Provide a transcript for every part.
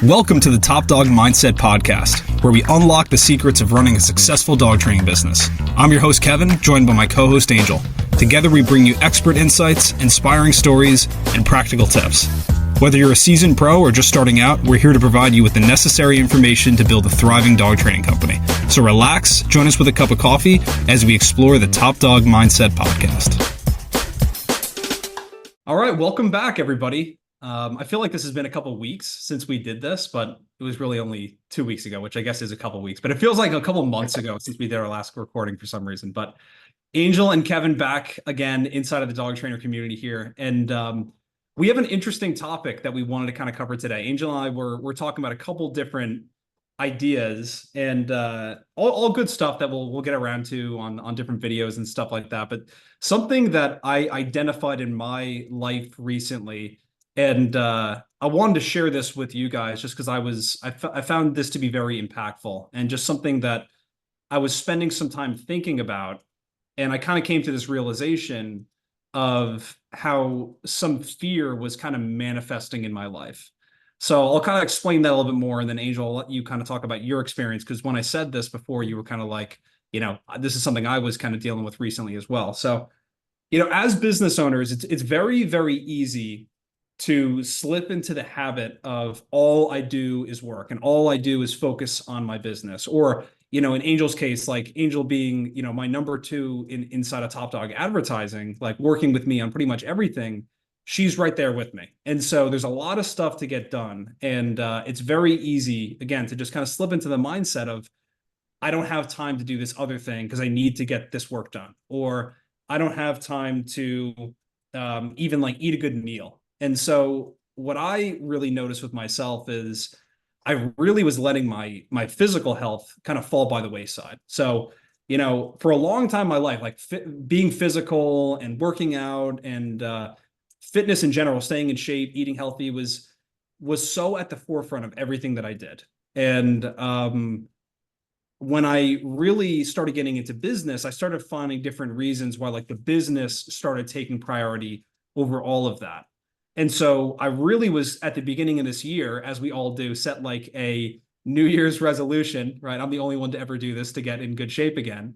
Welcome to the Top Dog Mindset Podcast, where we unlock the secrets of running a successful dog training business. I'm your host, Kevin, joined by my co-host, Angel. Together, we bring you expert insights, inspiring stories, and practical tips. Whether you're a seasoned pro or just starting out, we're here to provide you with the necessary information to build a thriving dog training company. So relax, join us with a cup of coffee as we explore the Top Dog Mindset Podcast. All right, welcome back, everybody. I feel like this has been a couple of weeks since we did this, but it was really only 2 weeks ago, which I guess is a couple of weeks, but it feels like a couple of months ago since we did our last recording for some reason. But Angel and Kevin back again inside of the dog trainer community here. And we have an interesting topic that we wanted to kind of cover today. Angel and I we're talking about a couple different ideas and all good stuff that we'll get around to on different videos and stuff like that. But something that I identified in my life recently, and I wanted to share this with you guys just because I found this to be very impactful and just something that I was spending some time thinking about. And I kind of came to this realization of how some fear was kind of manifesting in my life. So I'll kind of explain that a little bit more. And then Angel, I'll let you kind of talk about your experience. Because when I said this before, you were kind of like, this is something I was kind of dealing with recently as well. So, as business owners, it's very, very easy to slip into the habit of all I do is work and all I do is focus on my business. Or, in Angel's case, like Angel being, my number two inside of Top Dog advertising, like working with me on pretty much everything, she's right there with me. And so there's a lot of stuff to get done. And it's very easy, again, to just kind of slip into the mindset of, I don't have time to do this other thing because I need to get this work done. Or I don't have time to even like eat a good meal. And so what I really noticed with myself is I really was letting my physical health kind of fall by the wayside. So, for a long time in my life, like being physical and working out and fitness in general, staying in shape, eating healthy was so at the forefront of everything that I did. And when I really started getting into business, I started finding different reasons why like the business started taking priority over all of that. And so I really was at the beginning of this year, as we all do, set like a New Year's resolution, right? I'm the only one to ever do this to get in good shape again.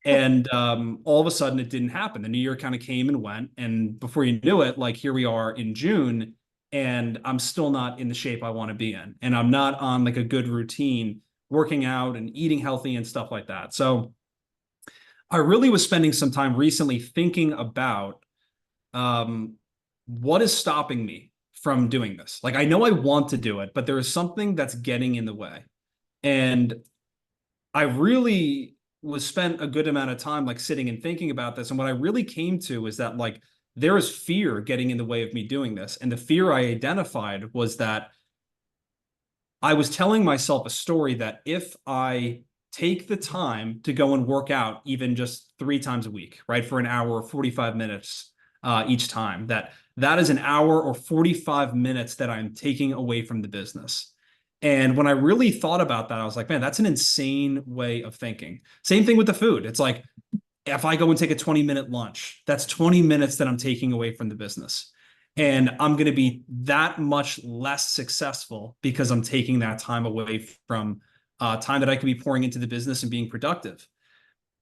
And all of a sudden it didn't happen. The new year kind of came and went. And before you knew it, like here we are in June and I'm still not in the shape I want to be in. And I'm not on like a good routine, working out and eating healthy and stuff like that. So I really was spending some time recently thinking about what is stopping me from doing this? Like, I know I want to do it, but there is something that's getting in the way. And I really was spent a good amount of time like sitting and thinking about this. And what I really came to is that like, there is fear getting in the way of me doing this. And the fear I identified was that I was telling myself a story that if I take the time to go and work out, even just 3 times a week, right, for an hour or 45 minutes each time, that is an hour or 45 minutes that I'm taking away from the business. And when I really thought about that, I was like, man, that's an insane way of thinking. Same thing with the food. It's like, if I go and take a 20-minute lunch, that's 20 minutes that I'm taking away from the business. And I'm going to be that much less successful because I'm taking that time away from time that I could be pouring into the business and being productive.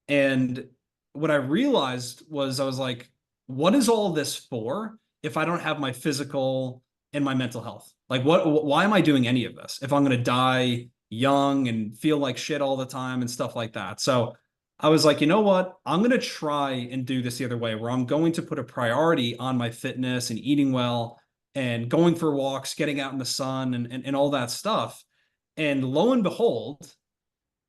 And what I realized was I was like, what is all this for if I don't have my physical and my mental health? Like why am I doing any of this if I'm going to die young and feel like shit all the time and stuff like that? So I was like, you know what? I'm going to try and do this the other way, where I'm going to put a priority on my fitness and eating well and going for walks, getting out in the sun and all that stuff. And lo and behold,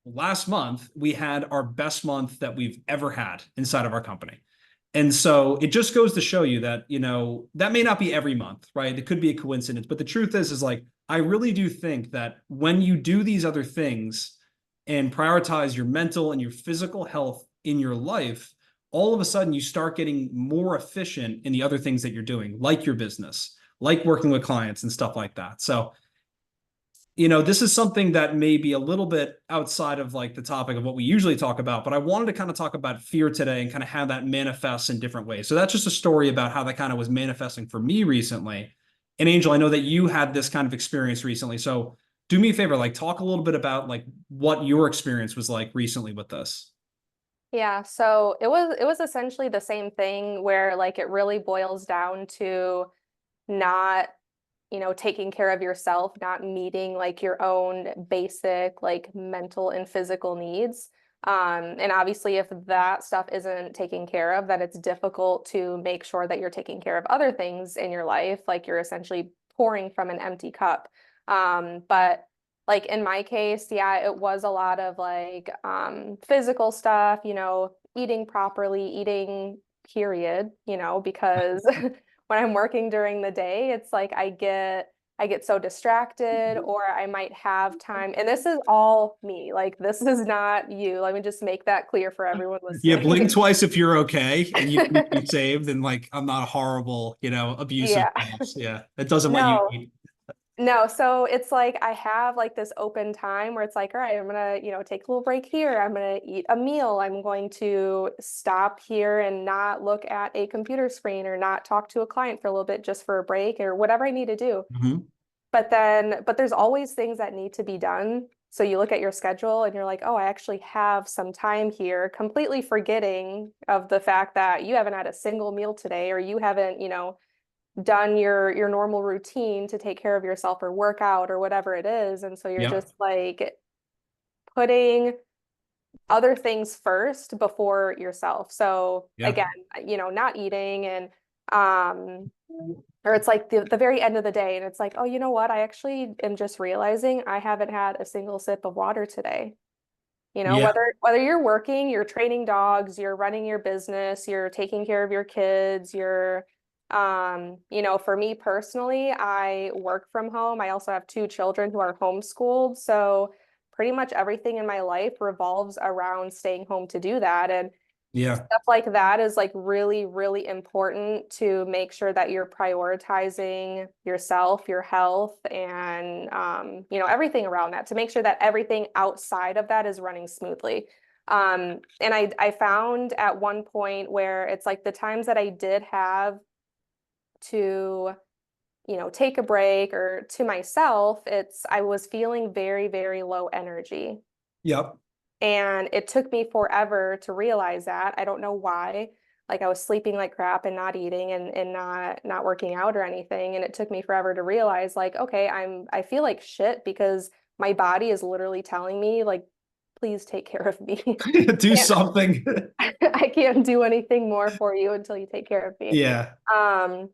last month, we had our best month that we've ever had inside of our company. And so it just goes to show you that, that may not be every month, right? It could be a coincidence. But the truth is like, I really do think that when you do these other things and prioritize your mental and your physical health in your life, all of a sudden you start getting more efficient in the other things that you're doing, like your business, like working with clients and stuff like that. So this is something that may be a little bit outside of like the topic of what we usually talk about, but I wanted to kind of talk about fear today and kind of how that manifests in different ways. So that's just a story about how that kind of was manifesting for me recently. And Angel, I know that you had this kind of experience recently. So do me a favor, like talk a little bit about like what your experience was like recently with this. Yeah, so it was essentially the same thing where like it really boils down to not, taking care of yourself, not meeting like your own basic like mental and physical needs. And obviously if that stuff isn't taken care of, then it's difficult to make sure that you're taking care of other things in your life, like you're essentially pouring from an empty cup. But like in my case, yeah, it was a lot of like physical stuff, eating properly, eating period, because when I'm working during the day, it's like I get so distracted or I might have time. And this is all me. Like this is not you. Let me just make that clear for everyone Yeah, blink listening. twice if you're okay and you can be saved. And like, I'm not a horrible, abusive Yeah. boss. Yeah, it doesn't let you No. eat. No, so it's like I have like this open time where it's like, all right, I'm gonna, take a little break here. I'm gonna eat a meal. I'm going to stop here and not look at a computer screen or not talk to a client for a little bit just for a break or whatever I need to do. Mhm. But there's always things that need to be done. So you look at your schedule and you're like, oh, I actually have some time here, completely forgetting of the fact that you haven't had a single meal today or you haven't, done your normal routine to take care of yourself or work out or whatever it is. And so you're Yep. just like putting other things first before yourself. So Yeah. again, not eating and or it's like the very end of the day and it's like, oh, you know what? I actually am just realizing I haven't had a single sip of water today. Yeah. Whether you're working, you're training dogs, you're running your business, you're taking care of your kids, you're for me personally, I work from home. I also have two children who are homeschooled, so pretty much everything in my life revolves around staying home to do that. And Yeah. stuff like that is like really, really important to make sure that you're prioritizing yourself, your health, and everything around that to make sure that everything outside of that is running smoothly. And I found at one point where it's like the times that I did have to, take a break or to myself, I was feeling very, very low energy. Yep. And it took me forever to realize that. I don't know why. Like I was sleeping like crap and not eating and not working out or anything. And it took me forever to realize like, okay, I feel like shit because my body is literally telling me like, please take care of me. Do Yeah. something. I can't do anything more for you until you take care of me. Yeah. Um,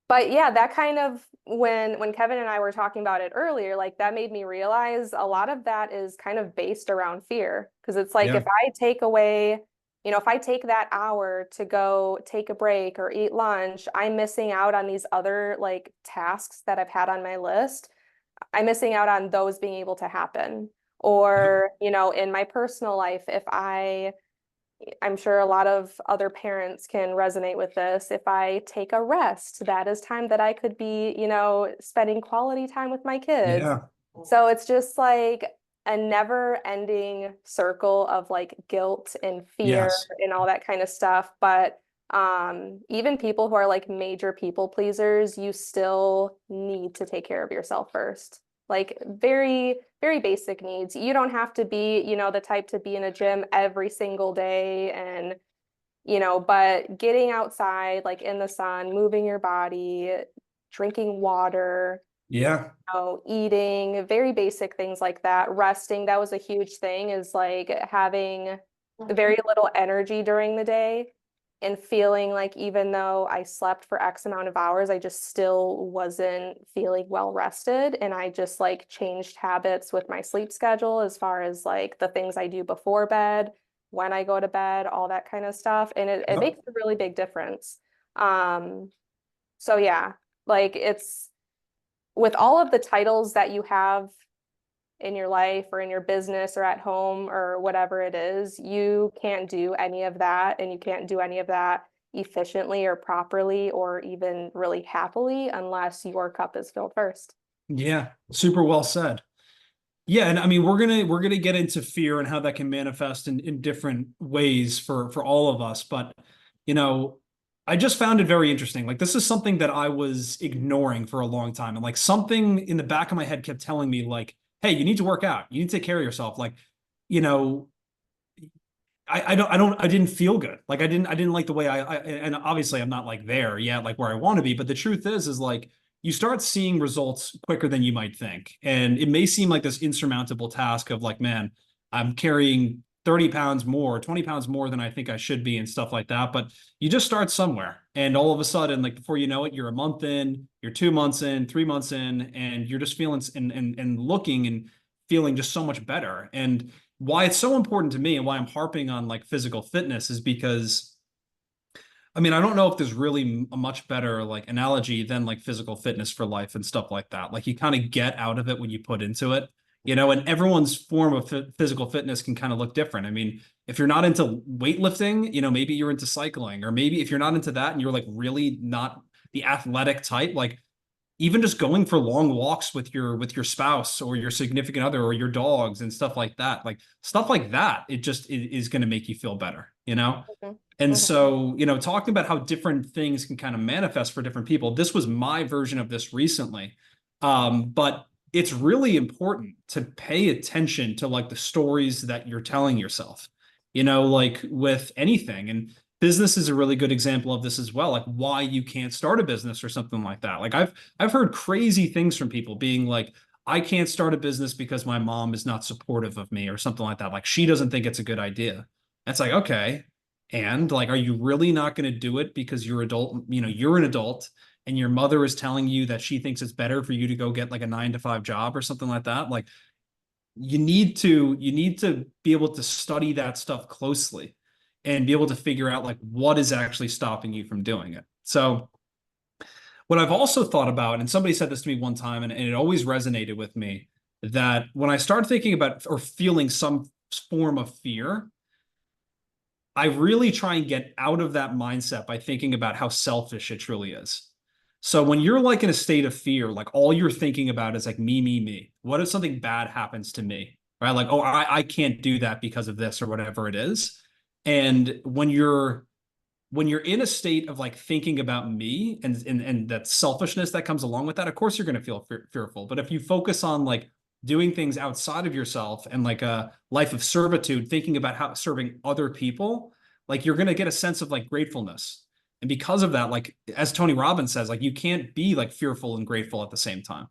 but yeah, that kind of when Kevin and I were talking about it earlier, like that made me realize a lot of that is kind of based around fear. Because it's like if Yeah. I take away, if I take that hour to go take a break or eat lunch, I'm missing out on these other like tasks that I've had on my list. I'm missing out on those being able to happen. Yep. Or, in my personal life, if I'm sure a lot of other parents can resonate with this. If I take a rest, that is time that I could be, spending quality time with my kids. Yeah. So it's just like a never-ending circle of like guilt and fear Yes. and all that kind of stuff. But even people who are like major people pleasers, you still need to take care of yourself first. Like very, very basic needs. You don't have to be, the type to be in a gym every single day and, but getting outside, like in the sun, moving your body, drinking water, Yeah. eating, very basic things like that. Resting, that was a huge thing, is like having very little energy during the day and feeling like even though I slept for X amount of hours, I just still wasn't feeling well rested. And I just like changed habits with my sleep schedule as far as like the things I do before bed, when I go to bed, all that kind of stuff. And it Yep. makes a really big difference. Um, so yeah, like it's with all of the titles that you have in your life or in your business or at home or whatever it is, you can't do any of that and you can't do any of that efficiently or properly or even really happily unless your cup is filled first. Yeah. Super well said. Yeah, and I mean we're gonna get into fear and how that can manifest in different ways for all of us. But you know, I just found it very interesting. Like this is something that I was ignoring for a long time. And like something in the back of my head kept telling me like, hey, you need to work out. You need to take care of yourself. Like, you know, I didn't feel good. Like I didn't like the way and obviously I'm not like there yet, like where I want to be. But the truth is like you start seeing results quicker than you might think. And it may seem like this insurmountable task of like, man, I'm carrying 30 pounds more, 20 pounds more than I think I should be and stuff like that. But you just start somewhere. And all of a sudden, like before you know it, you're a month in, you're 2 months in, 3 months in, and you're just feeling and looking and feeling just so much better. And why it's so important to me and why I'm harping on like physical fitness is because I mean, I don't know if there's really a much better like analogy than like physical fitness for life and stuff like that. Like you kind of get out of it when you put into it, and everyone's form of physical fitness can kind of look different. I mean, if you're not into weightlifting, maybe you're into cycling, or maybe if you're not into that and you're like really not the athletic type, like even just going for long walks with your spouse or your significant other or your dogs and stuff like that, it just is going to make you feel better. Mhm. And Mhm. so, talking about how different things can kind of manifest for different people, this was my version of this recently. But it's really important to pay attention to like the stories that you're telling yourself, like with anything. And business is a really good example of this as well, like why you can't start a business or something like that. Like I've heard crazy things from people being like, I can't start a business because my mom is not supportive of me or something like that. Like she doesn't think it's a good idea. It's like, okay. And like, are you really not going to do it because you're an adult and your mother is telling you that she thinks it's better for you to go get like a 9 to 5 job or something like that? Like you need to be able to study that stuff closely and be able to figure out like what is actually stopping you from doing it. So what I've also thought about, and somebody said this to me one time, and it always resonated with me, that when I start thinking about or feeling some form of fear, I really try and get out of that mindset by thinking about how selfish it truly is. So when you're like in a state of fear, like all you're thinking about is like me, me, me. What if something bad happens to me? Right? Like, oh, I can't do that because of this or whatever it is. And when you're in a state of like thinking about me and that selfishness that comes along with that, of course you're going to feel fearful. But if you focus on like doing things outside of yourself and like a life of servitude, thinking about how serving other people, like you're going to get a sense of like gratefulness. And because of that, like as Tony Robbins says, like you can't be like fearful and grateful at the same time.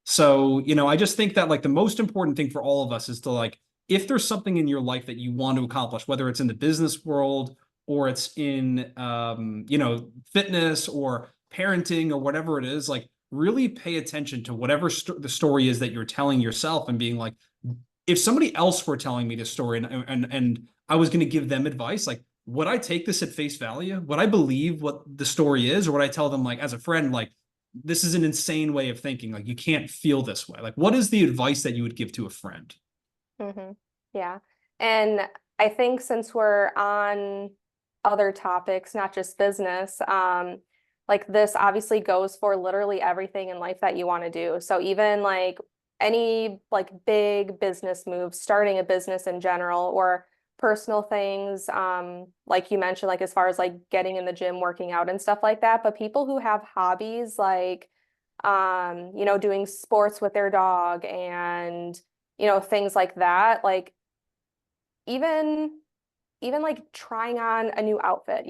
So, I just think that like the most important thing for all of us is to like, if there's something in your life that you want to accomplish, whether it's in the business world or it's in, fitness or parenting or whatever it is, like really pay attention to whatever the story is that you're telling yourself and being like, if somebody else were telling me this story and I was going to give them advice, like, would I take this at face value? Would I believe what the story is? Or would I tell them like, as a friend, like, this is an insane way of thinking. Like you can't feel this way. Like what is the advice that you would give to a friend? Mhm. Yeah. And I think since we're on other topics, not just business, like this obviously goes for literally everything in life that you want to do. So even like any like big business moves, starting a business in general, or personal things, like you mentioned, like as far as like getting in the gym, working out and stuff like that. But people who have hobbies like doing sports with their dog and things like that, like even even like trying on a new outfit,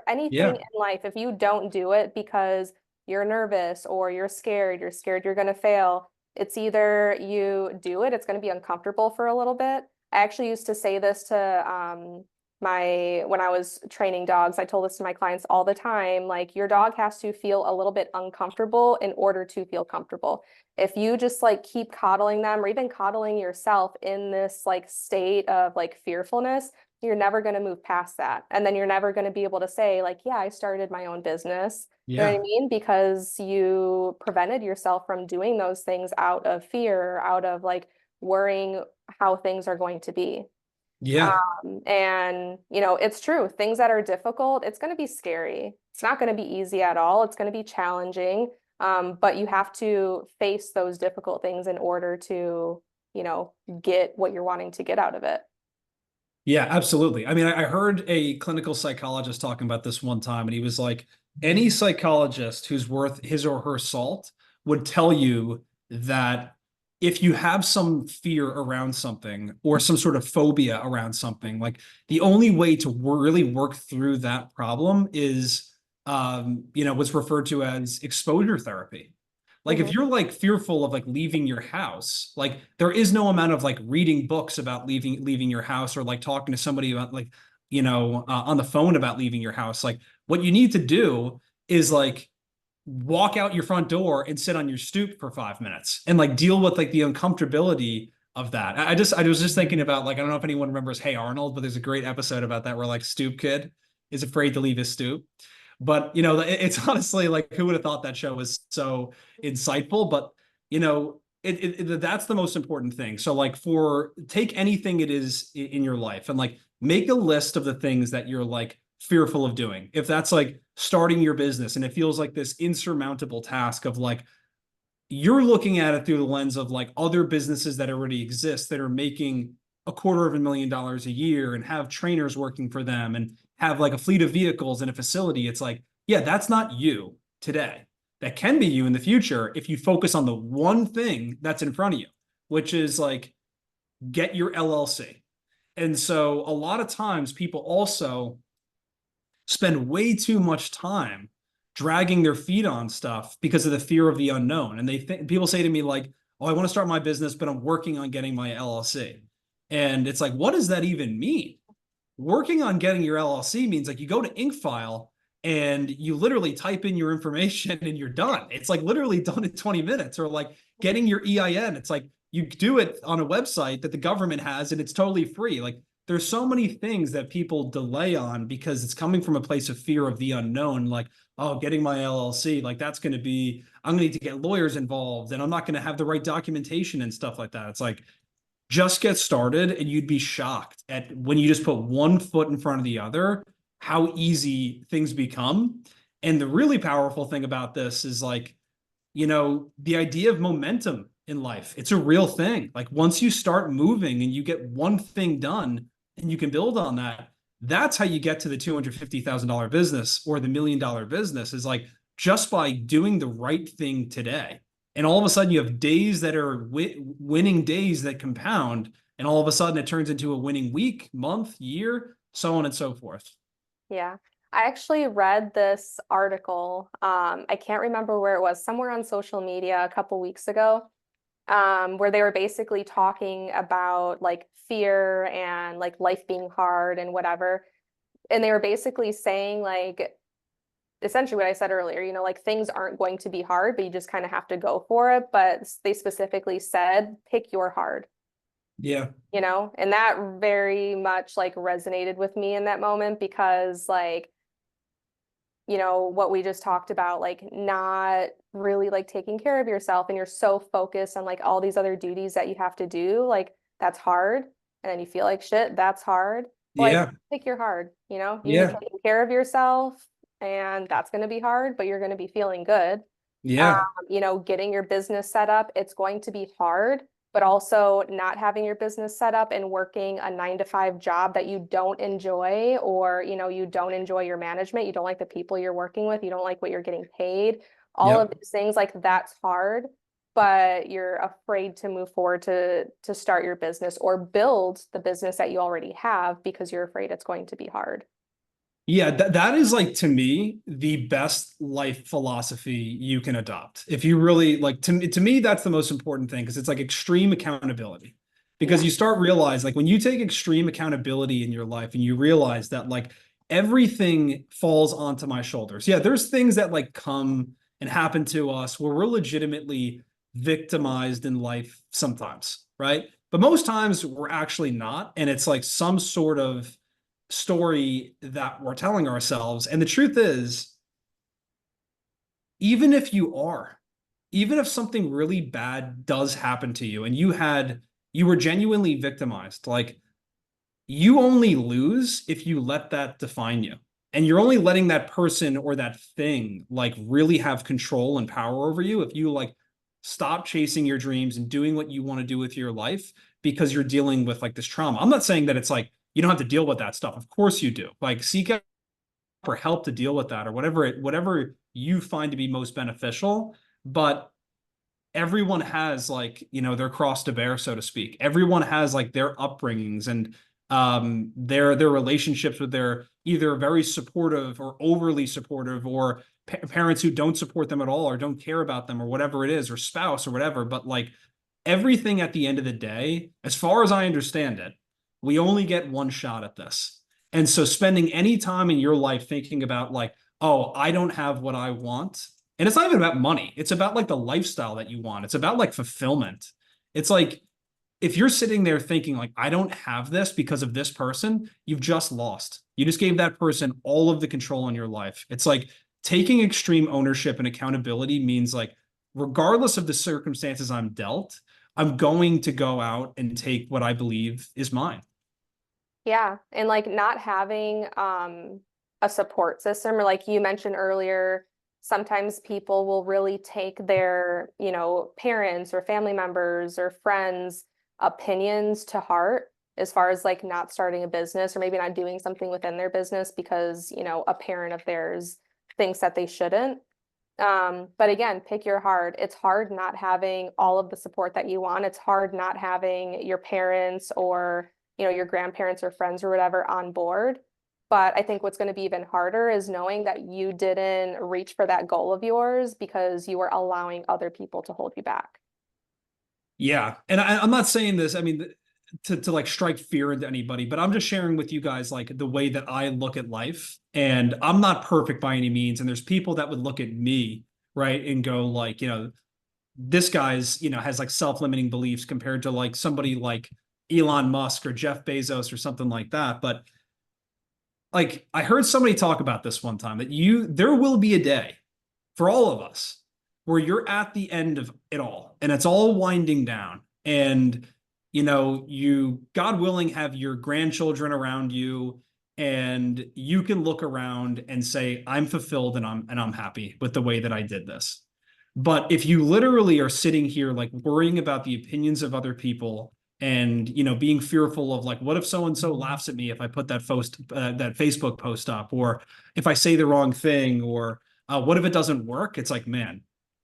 anything Yeah. in life, if you don't do it because you're nervous or you're scared you're going to fail, it's either you do it, it's going to be uncomfortable for a little bit. I actually used to say this to my when I was training dogs, I told this to my clients all the time, like your dog has to feel a little bit uncomfortable in order to feel comfortable. If you just like keep coddling them or even coddling yourself in this like state of like fearfulness, you're never going to move past that. And then you're never going to be able to say, like, yeah, I started my own business. You know what I Yeah. mean? Because you prevented yourself from doing those things out of fear, out of like worrying how things are going to be. Yeah. And, it's true. Things that are difficult, it's going to be scary. It's not going to be easy at all. It's going to be challenging. But you have to face those difficult things in order to, get what you're wanting to get out of it. Yeah, absolutely. I mean, I heard a clinical psychologist talking about this one time, and he was like, any psychologist who's worth his or her salt would tell you that if you have some fear around something or some sort of phobia around something, like the only way to really work through that problem is, what's referred to as exposure therapy. Like if Hmm. you're like fearful of like leaving your house, like there is no amount of like reading books about leaving your house or like talking to somebody about like on the phone about leaving your house. Like what you need to do is like walk out your front door and sit on your stoop for 5 minutes and like deal with like the uncomfortability of that. I was just thinking about like I don't know if anyone remembers Hey Arnold, but there's a great episode about that where like Stoop Kid is afraid to leave his stoop. But it's honestly like who would have thought that show was so insightful? But that's the most important thing. So like for take anything it is in your life and like make a list of the things that you're like fearful of doing. If that's like starting your business and it feels like this insurmountable task of like you're looking at it through the lens of like other businesses that already exist that are making $250,000 a year and have trainers working for them and have like a fleet of vehicles and a facility. It's like, yeah, that's not you today. That can be you in the future if you focus on the one thing that's in front of you, which is like get your LLC. And so a lot of times people also spend way too much time dragging their feet on stuff because of the fear of the unknown. And they think people say to me like, "Oh, I want to start my business, but I'm working on getting my LLC." And it's like, what does that even mean? Working on getting your LLC means like you go to Inkfile and you literally type in your information and you're done. It's like literally done in 20 minutes. Or like getting your EIN. It's like you do it on a website that the government has and it's totally free. Like there's so many things that people delay on because it's coming from a place of fear of the unknown. Like, oh, getting my LLC, like that's going to be, I'm going to need to get lawyers involved and I'm not going to have the right documentation and stuff like that. It's like, just get started and you'd be shocked at when you just put one foot in front of the other, how easy things become. And the really powerful thing about this is like, the idea of momentum in life. It's a real thing. Like once you start moving and you get one thing done and you can build on that, that's how you get to the $250,000 business or the $1 million business is like just by doing the right thing today. And all of a sudden you have days that are winning days that compound. And all of a sudden it turns into a winning week, month, year, so on and so forth. Yeah. I actually read this article. I can't remember where it was, somewhere on social media a couple weeks ago, where they were basically talking about like fear and like life being hard and whatever. And they were basically saying like essentially what I said earlier, like things aren't going to be hard, but you just kind of have to go for it. But they specifically said, pick your hard, Yeah. and that very much like resonated with me in that moment because like, what we just talked about, like not really like taking care of yourself and you're so focused on like all these other duties that you have to do, like that's hard. And then you feel like shit, that's hard. Like Yeah. pick your hard, you Yeah. taking care of yourself and that's going to be hard, but you're going to be feeling good. Yeah. Getting your business set up, it's going to be hard, but also not having your business set up and working a 9 to 5 job that you don't enjoy, or, you don't enjoy your management, you don't like the people you're working with, you don't like what you're getting paid, all of Yep. these things, like that's hard, but you're afraid to move forward to start your business or build the business that you already have because you're afraid it's going to be hard. Yeah, that is like to me the best life philosophy you can adopt. If you really like to me that's the most important thing because it's like extreme accountability. Yeah. Because you start realize like when you take extreme accountability in your life and you realize that like everything falls onto my shoulders. Yeah, there's things that like come and happen to us where we're legitimately victimized in life sometimes, right? But most times we're actually not and it's like some sort of story that we're telling ourselves. And the truth is, even if you are, even if something really bad does happen to you and you were genuinely victimized, like you only lose if you let that define you. And you're only letting that person or that thing like really have control and power over you if you like stop chasing your dreams and doing what you want to do with your life because you're dealing with like this trauma. I'm not saying that it's like you don't have to deal with that stuff. Of course you do. Like seek out for help to deal with that or whatever you find to be most beneficial. But everyone has like, their cross to bear, so to speak. Everyone has like their upbringings and their relationships with their either very supportive or overly supportive or parents who don't support them at all or don't care about them or whatever it is, or spouse or whatever. But like everything at the end of the day, as far as I understand it, we only get one shot at this. And so spending any time in your life thinking about like, oh, I don't have what I want. And it's not even about money. It's about like the lifestyle that you want. It's about like fulfillment. It's like if you're sitting there thinking like, I don't have this because of this person, you've just lost. You just gave that person all of the control in your life. It's like taking extreme ownership and accountability means like, regardless of the circumstances I'm dealt, I'm going to go out and take what I believe is mine. Yeah, and like not having a support system, or like you mentioned earlier, sometimes people will really take their, parents or family members or friends' opinions to heart as far as like not starting a business or maybe not doing something within their business because, a parent of theirs thinks that they shouldn't. But again, pick your heart. It's hard not having all of the support that you want. It's hard not having your parents or, your grandparents or friends or whatever on board. But I think what's going to be even harder is knowing that you didn't reach for that goal of yours because you were allowing other people to hold you back. Yeah. And I'm not saying this, I mean, to like strike fear into anybody, but I'm just sharing with you guys like the way that I look at life. And I'm not perfect by any means. And there's people that would look at me, right, and go like, this guy's, has like self-limiting beliefs compared to like somebody like Elon Musk or Jeff Bezos or something like that. But like I heard somebody talk about this one time that there will be a day for all of us where you're at the end of it all and it's all winding down and you God willing have your grandchildren around you and you can look around and say I'm fulfilled and I'm happy with the way that I did this. But if you literally are sitting here like worrying about the opinions of other people and being fearful of like what if so and so laughs at me if I put that Facebook post up, or if I say the wrong thing, or what if it doesn't work? It's like, man,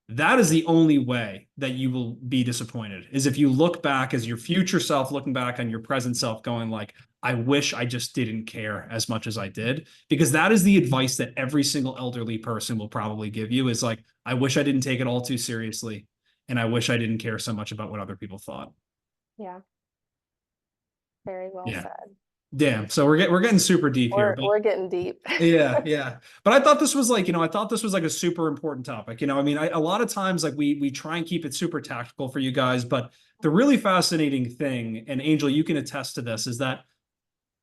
that is the only way that you will be disappointed, is if you look back as your future self looking back on your present self going like, I wish I just didn't care as much as I did. Because that is the advice that every single elderly person will probably give you, is like, I wish I didn't take it all too seriously, and I wish I didn't care so much about what other people thought. Yeah, very well Yeah. said. Damn. So we're getting super deep here, but We're getting deep. yeah, yeah. But I thought this was like, I thought this was like a super important topic. I mean, a lot of times like we try and keep it super tactical for you guys, but the really fascinating thing, and Angel, you can attest to this, is that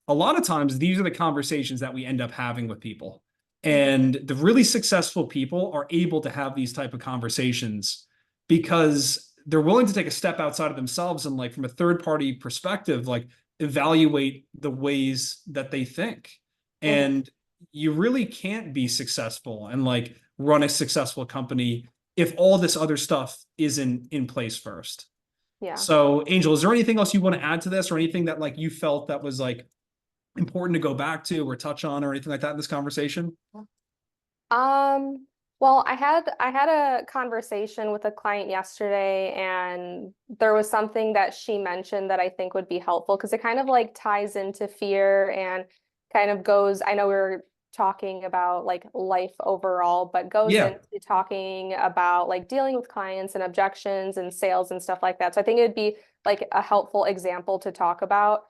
a lot of times these are the conversations that we end up having with people. And the really successful people are able to have these type of conversations because they're willing to take a step outside of themselves and like from a third party perspective, like evaluate the ways that they think. Mhm. And you really can't be successful and like run a successful company if all this other stuff isn't in place first. Yeah. So, Angel, is there anything else you want to add to this, or anything that like you felt that was like important to go back to or touch on or anything like that in this conversation? Um, well, I had a conversation with a client yesterday, and there was something that she mentioned that I think would be helpful because it kind of like ties into fear and kind of goes, I know we were talking about like life overall, but goes Yeah. into talking about like dealing with clients and objections and sales and stuff like that. So I think it'd be like a helpful example to talk about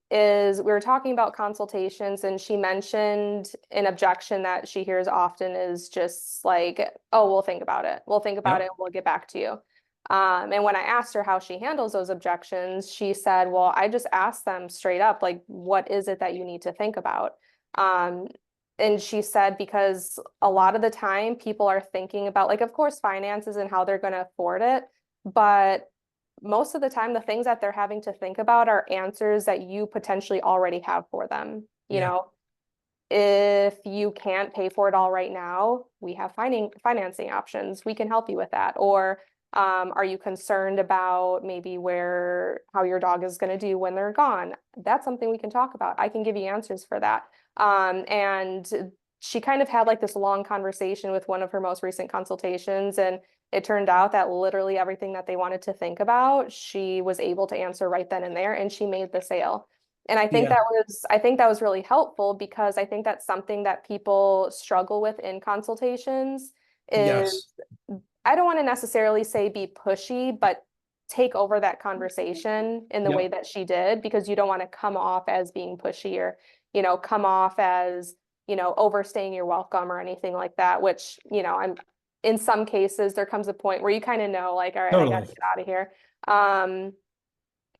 is we were talking about consultations, and she mentioned an objection that she hears often is just like, oh, we'll think about it. We'll think about it. Yep. We'll get back to you. And when I asked her how she handles those objections, she said, well, I just asked them straight up, like, what is it that you need to think about? Um, and she said, because a lot of the time people are thinking about, like, of course, finances and how they're going to afford it, but most of the time the things that they're having to think about are answers that you potentially already have for them. Yeah. If you can't pay for it all right now, we have financing options. We can help you with that. Or Are you concerned about maybe how your dog is going to do when they're gone? That's something we can talk about. I can give you answers for that. And she kind of had like this long conversation with one of her most recent consultations, and it turned out that literally everything that they wanted to think about, she was able to answer right then and there, and she made the sale. And Yeah. I think that was really helpful because I think that's something that people struggle with in consultations is Yes. I don't want to necessarily say be pushy, but take over that conversation in the way Yep. that she did, because you don't want to come off as being pushy or, come off as, overstaying your welcome or anything like that, which, I'm in some cases there comes a point where you kind of know, like, all right, I got to Totally. get out of here. Um,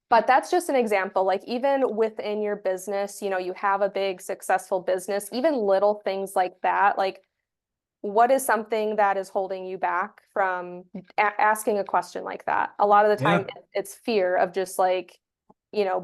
but that's just an example. Like even within your business, you have a big successful business, even little things like that, like what is something that is holding you back from asking a question like that? A lot of the time, Yeah. it's fear of just like,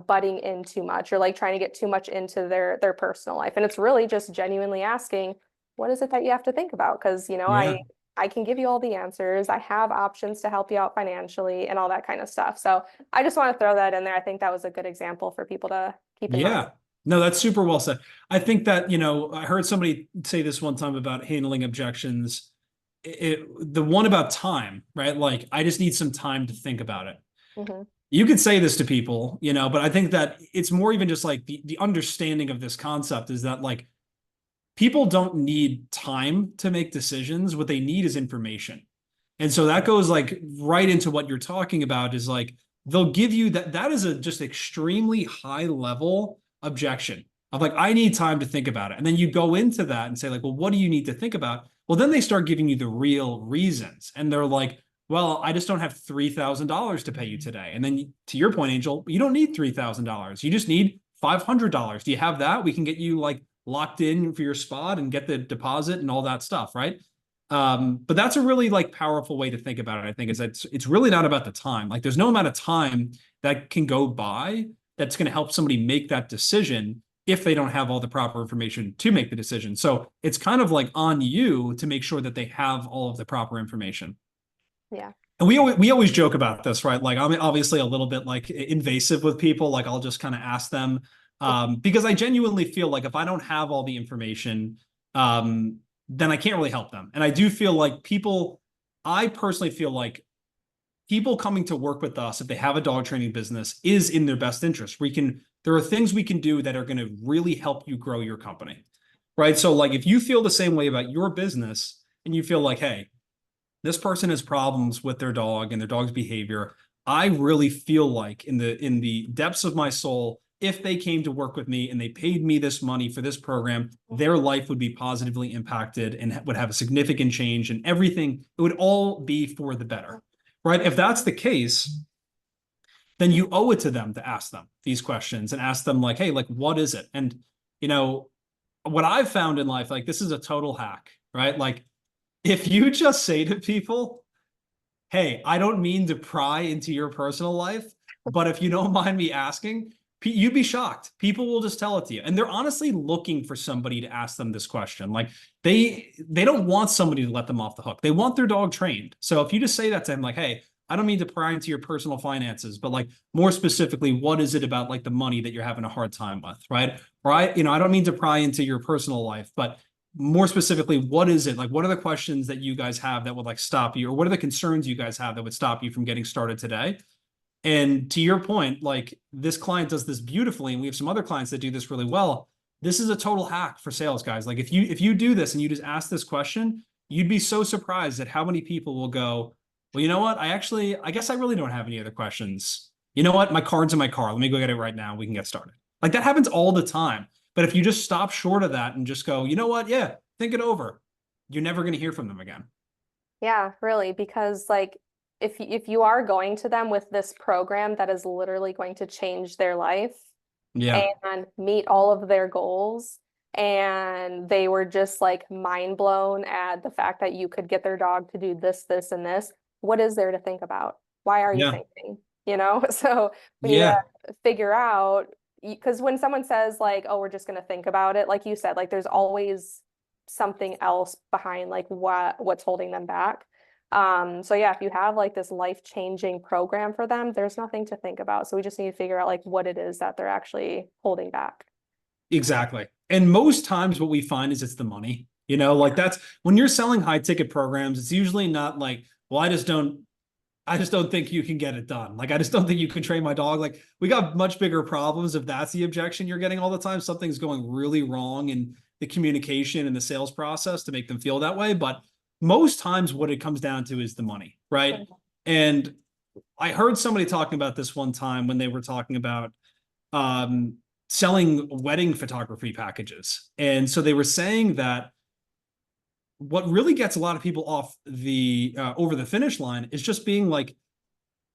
butting in too much or like trying to get too much into their personal life. And it's really just genuinely asking, what is it that you have to think about? Because, Yeah. I can give you all the answers. I have options to help you out financially and all that kind of stuff. So I just want to throw that in there. I think that was a good example for people to keep in mind. Yeah. No, that's super well said. I think that, I heard somebody say this one time about handling objections. The one about time, right? Like, I just need some time to think about it. Hmm. You could say this to people, but I think that it's more even just like the understanding of this concept is that like people don't need time to make decisions. What they need is information. And so that goes like right into what you're talking about is like they'll give you that is a just extremely high level objection of like I need time to think about it. And then you go into that and say like, well, what do you need to think about? Well, then they start giving you the real reasons. And they're like, well, I just don't have $3,000 to pay you today. And then to your point, Angel, you don't need $3,000. You just need $500. Do you have that? We can get you like locked in for your spot and get the deposit and all that stuff, right? But that's a really like powerful way to think about it. I think is that it's really not about the time. Like there's no amount of time that can go by that's going to help somebody make that decision if they don't have all the proper information to make the decision. So it's kind of like on you to make sure that they have all of the proper information. Yeah. And we always joke about this, right? Like I'm obviously a little bit like invasive with people. Like I'll just kind of ask them because I genuinely feel like if I don't have all the information, then I can't really help them. And I do feel like I personally feel like people coming to work with us, if they have a dog training business, is in their best interest. There are things we can do that are going to really help you grow your company, right? So like if you feel the same way about your business and you feel like, hey, this person has problems with their dog and their dog's behavior. I really feel like in the depths of my soul, if they came to work with me and they paid me this money for this program, their life would be positively impacted and would have a significant change and everything. It would all be for the better, right? If that's the case, then you owe it to them to ask them these questions and ask them like, hey, like, what is it? And, you know, what I've found in life, like, this is a total hack, right? Like, if you just say to people, hey, I don't mean to pry into your personal life, but if you don't mind me asking, you'd be shocked. People will just tell it to you. And they're honestly looking for somebody to ask them this question. Like they don't want somebody to let them off the hook. They want their dog trained. So if you just say that to them, like, hey, I don't mean to pry into your personal finances, but like more specifically, what is it about like the money that you're having a hard time with, right? Or I don't mean to pry into your personal life, but more specifically, what is it like? What are the questions that you guys have that would like stop you, or what are the concerns you guys have that would stop you from getting started today? And to your point, like this client does this beautifully, and we have some other clients that do this really well. This is a total hack for sales guys. Like if you do this and you just ask this question, you'd be so surprised at how many people will go, well, you know what? I guess I really don't have any other questions. You know what? My card's in my car. Let me go get it right now. We can get started. Like that happens all the time. But if you just stop short of that and just go, you know what? Yeah, think it over. You're never going to hear from them again. Yeah, really, because like if you are going to them with this program that is literally going to change their life Yeah. and meet all of their goals, and they were just like mind blown at the fact that you could get their dog to do this, this, and this, what is there to think about? Why are you Yeah. thinking? So we need Yeah. to figure out, because when someone says like, oh, we're just going to think about it, like you said, like there's always something else behind like what's holding them back. So yeah, if you have like this life-changing program for them, there's nothing to think about. So we just need to figure out like what it is that they're actually holding back. Exactly. And most times what we find is it's the money. You know, like that's when you're selling high ticket programs, it's usually not like, well, I just don't think you can get it done. Like, I just don't think you can train my dog. Like, we got much bigger problems if that's the objection you're getting all the time. Something's going really wrong in the communication and the sales process to make them feel that way. But most times, what it comes down to is the money, right? And I heard somebody talking about this one time when they were talking about um, selling wedding photography packages. And so they were saying that what really gets a lot of people off the over the finish line is just being like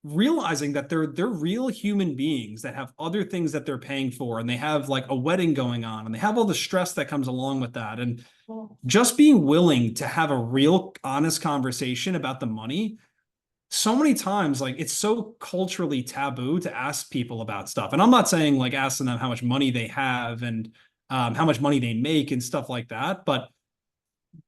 realizing that they're real human beings that have other things that they're paying for, and they have like a wedding going on, and they have all the stress that comes along with that, and just being willing to have a real honest conversation about the money. So many times, like, it's so culturally taboo to ask people about stuff, and I'm not saying like asking them how much money they have and how much money they make and stuff like that, but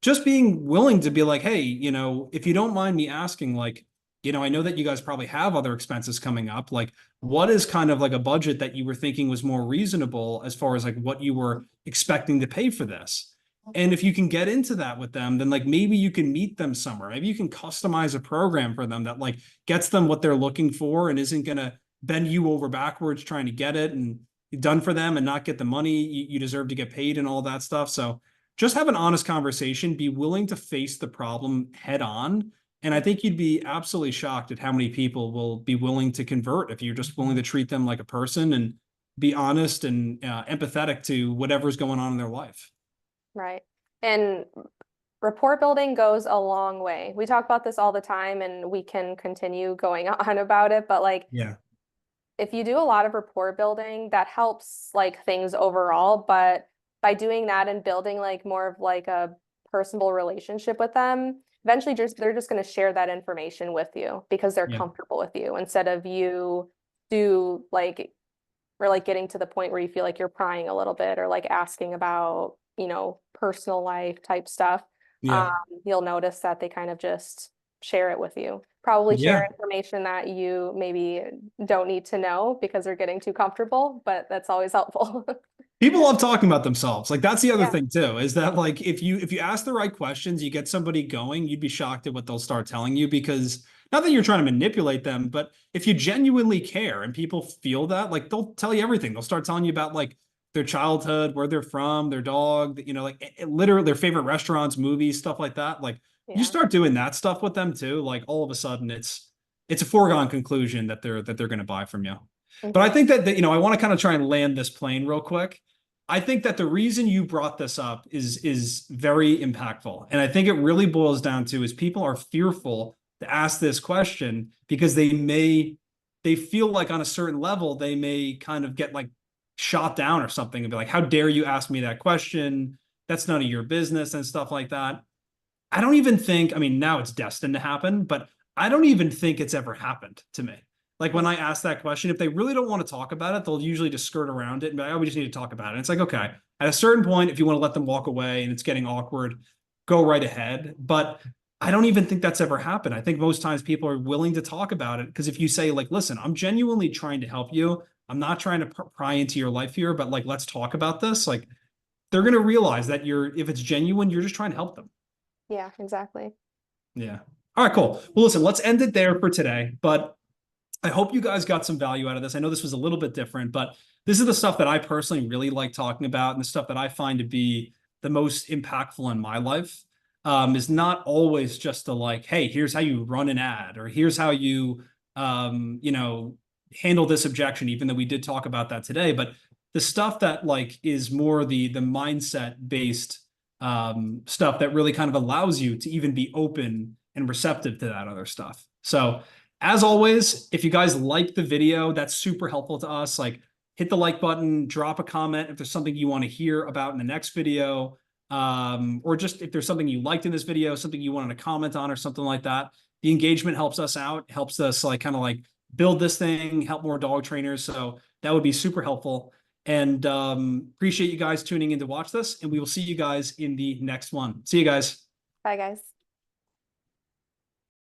just being willing to be like, hey, if you don't mind me asking, like, I know that you guys probably have other expenses coming up. Like, what is kind of like a budget that you were thinking was more reasonable as far as like what you were expecting to pay for this? And if you can get into that with them, then like maybe you can meet them somewhere. Maybe you can customize a program for them that like gets them what they're looking for and isn't going to bend you over backwards trying to get it and done for them and not get the money you deserve to get paid and all that stuff. So just have an honest conversation, be willing to face the problem head on. And I think you'd be absolutely shocked at how many people will be willing to convert if you're just willing to treat them like a person and be honest and empathetic to whatever's going on in their life. Right. And rapport building goes a long way. We talk about this all the time and we can continue going on about it, but like, Yeah. if you do a lot of rapport building, that helps like things overall, but by doing that and building like more of like a personal relationship with them, eventually they're just going to share that information with you because they're Yeah. comfortable with you instead of you do like or like getting to the point where you feel like you're prying a little bit or like asking about, personal life type stuff. Um, Yeah. you'll notice that they kind of just share it with you. Probably share Yeah. information that you maybe don't need to know because they're getting too comfortable, but that's always helpful. People love talking about themselves. Like, that's the other Yeah. thing too, is that like if you ask the right questions, you get somebody going, you'd be shocked at what they'll start telling you, because not that you're trying to manipulate them, but if you genuinely care and people feel that, like, they'll tell you everything. They'll start telling you about like their childhood, where they're from, their dog, like literally their favorite restaurants, movies, stuff like that. Like, you Yeah. start doing that stuff with them too, like all of a sudden it's a foregone conclusion that they're going to buy from you. But I Mhm. think that, I want to kind of try and land this plane real quick. I think that the reason you brought this up is very impactful. And I think it really boils down to is people are fearful to ask this question because they feel like on a certain level, they may kind of get like shot down or something and be like, how dare you ask me that question? That's none of your business and stuff like that. I don't even think, I mean, now it's destined to happen, but I don't even think it's ever happened to me. Like, when I ask that question, if they really don't want to talk about it, they'll usually just skirt around it and be like, oh, we just need to talk about it. And it's like, okay, at a certain point, if you want to let them walk away and it's getting awkward, go right ahead. But I don't even think that's ever happened. I think most times people are willing to talk about it because if you say like, listen, I'm genuinely trying to help you. I'm not trying to pry into your life here, but like, let's talk about this. Like, they're going to realize that if it's genuine, you're just trying to help them. Yeah, exactly. Yeah. All right, cool. Well, listen, let's end it there for today. But I hope you guys got some value out of this. I know this was a little bit different, but this is the stuff that I personally really like talking about, and the stuff that I find to be the most impactful in my life. Is not always just the like, hey, here's how you run an ad, or here's how you, handle this objection, even though we did talk about that today. But the stuff that like is more the mindset based stuff that really kind of allows you to even be open and receptive to that other stuff. So, as always, if you guys like the video, that's super helpful to us. Like, hit the like button, drop a comment if there's something you want to hear about in the next video, or just if there's something you liked in this video, something you wanted to comment on or something like that. The engagement helps us out, helps us like kind of like build this thing, help more dog trainers. So that would be super helpful. And appreciate you guys tuning in to watch this. And we will see you guys in the next one. See you guys. Bye, guys.